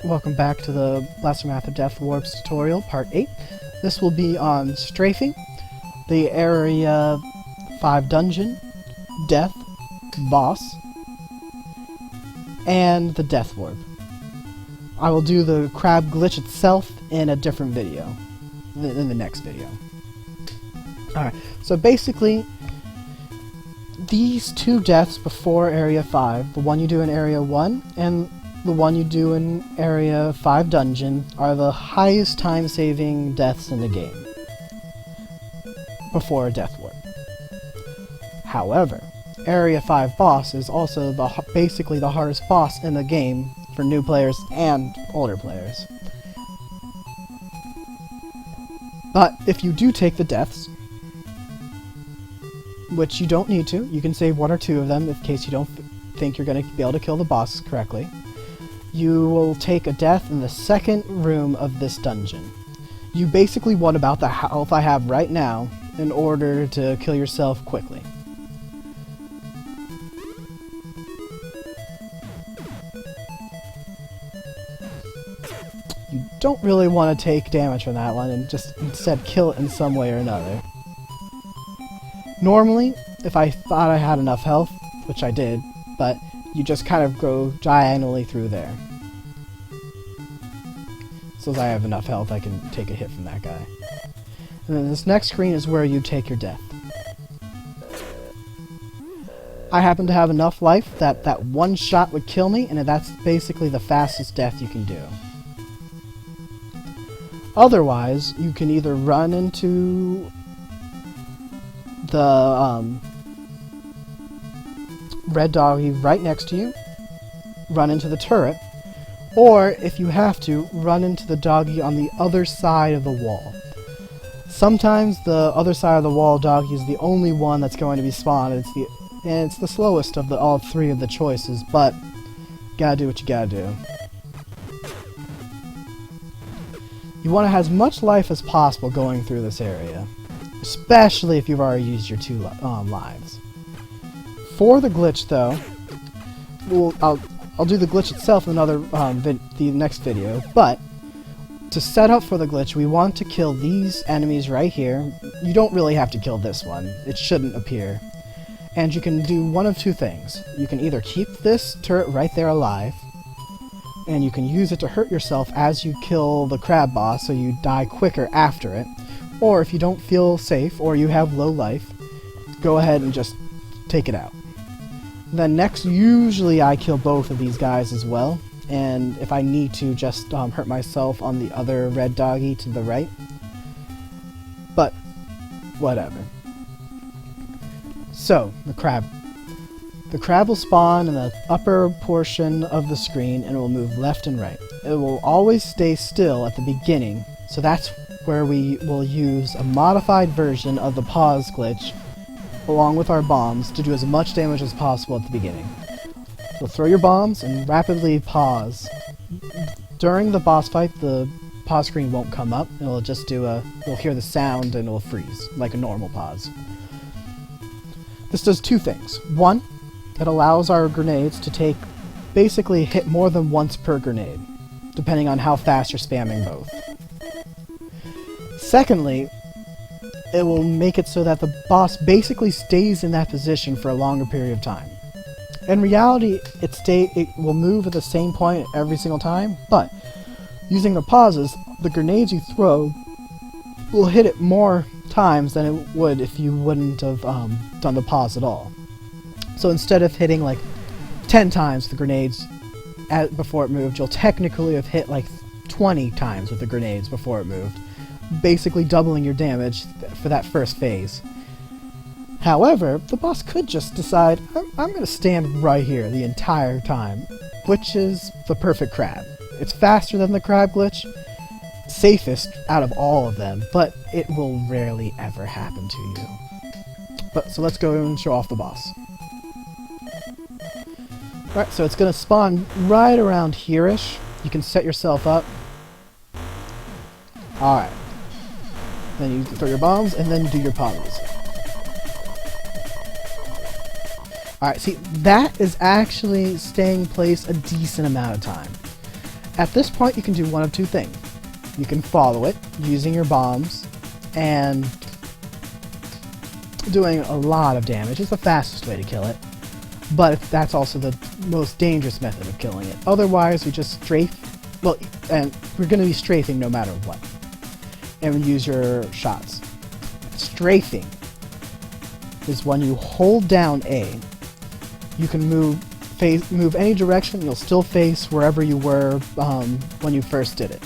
Welcome back to the Blastermath of Deathwarps tutorial, part 8. This will be on Strafing, the Area 5 dungeon, Death, Boss, and the Deathwarp. I will do the crab glitch itself in a different video, in the next video. Alright, so basically, these two deaths before Area 5, the one you do in Area 1, and the one you do in Area 5 Dungeon, are the highest time-saving deaths in the game before a Deathwarp. However, Area 5 boss is also basically the hardest boss in the game for new players and older players. But if you do take the deaths, which you don't need to, you can save one or two of them in case you don't think you're going to be able to kill the boss correctly. You will take a death in the second room of this dungeon. You basically want about the health I have right now in order to kill yourself quickly. You don't really want to take damage from that one and just instead kill it in some way or another. Normally, if I thought I had enough health, which I did, but you just kind of go diagonally through there. So as I have enough health, I can take a hit from that guy. And then this next screen is where you take your death. I happen to have enough life that that one shot would kill me, and that's basically the fastest death you can do. Otherwise, you can either run into the red doggy right next to you, run into the turret, or if you have to, run into the doggy on the other side of the wall. Sometimes the other side of the wall doggy is the only one that's going to be spawned, and it's the slowest of all three of the choices, but gotta do what you gotta do. You want to have as much life as possible going through this area, especially if you've already used your two lives. For the glitch, though, I'll do the glitch itself in another the next video. But to set up for the glitch, we want to kill these enemies right here. You don't really have to kill this one; it shouldn't appear. And you can do one of two things. You can either keep this turret right there alive, and you can use it to hurt yourself as you kill the crab boss, so you die quicker after it. Or if you don't feel safe or you have low life, go ahead and just take it out. Then next, usually I kill both of these guys as well, and if I need to, just hurt myself on the other red doggy to the right. But, whatever. So, the crab. The crab will spawn in the upper portion of the screen and it will move left and right. It will always stay still at the beginning, so that's where we will use a modified version of the pause glitch along with our bombs to do as much damage as possible at the beginning. So throw your bombs and rapidly pause. During the boss fight, the pause screen won't come up. It'll just do you'll hear the sound and it'll freeze, like a normal pause. This does two things. One, it allows our grenades to basically hit more than once per grenade, depending on how fast you're spamming both. Secondly, it will make it so that the boss basically stays in that position for a longer period of time. In reality, it will move at the same point every single time, but using the pauses, the grenades you throw will hit it more times than it would if you wouldn't have done the pause at all. So instead of hitting like 10 times the grenades before it moved, you'll technically have hit like 20 times with the grenades before it moved, basically doubling your damage for that first phase. However, the boss could just decide, I'm going to stand right here the entire time, which is the perfect crab. It's faster than the crab glitch, safest out of all of them, but it will rarely ever happen to you. So let's go and show off the boss. Alright, so it's going to spawn right around here-ish. You can set yourself up. Alright. Then you throw your bombs, and then you do your pauses. Alright, see, that is actually staying in place a decent amount of time. At this point, you can do one of two things. You can follow it using your bombs and doing a lot of damage. It's the fastest way to kill it, but that's also the most dangerous method of killing it. Otherwise, we just strafe, well, and we're going to be strafing no matter what, and we use your shots. Strafing is when you hold down A. You can move any direction, you'll still face wherever you were when you first did it.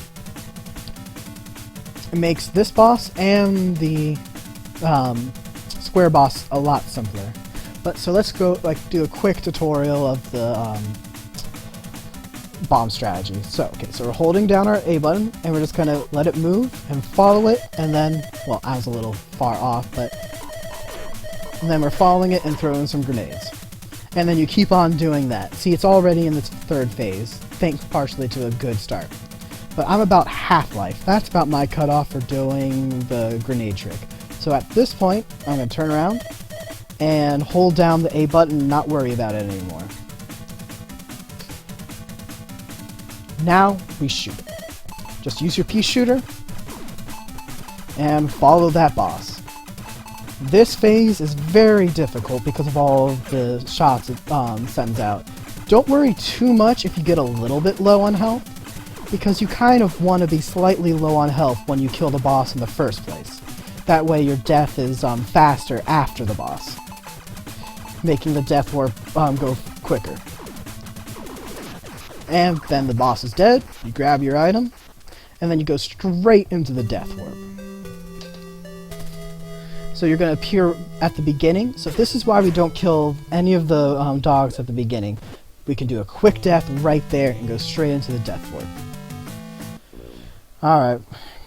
It makes this boss and the square boss a lot simpler. But so let's go do a quick tutorial of the bomb strategy. So we're holding down our A button and we're just gonna let it move and follow it, and then, well, I was a little far off, and then we're following it and throwing some grenades. And then you keep on doing that. See, it's already in its third phase, thanks partially to a good start. But I'm about half-life. That's about my cutoff for doing the grenade trick. So at this point, I'm going to turn around and hold down the A button and not worry about it anymore. Now we shoot it. Just use your pea shooter and follow that boss. This phase is very difficult because of all of the shots it sends out. Don't worry too much if you get a little bit low on health, because you kind of want to be slightly low on health when you kill the boss in the first place. That way your death is faster after the boss, making the death warp go quicker. And then the boss is dead, you grab your item, and then you go straight into the death warp. So you're going to appear at the beginning. So this is why we don't kill any of the dogs at the beginning. We can do a quick death right there and go straight into the death warp. Alright,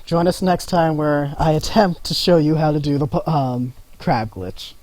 join us next time where I attempt to show you how to do the crab glitch.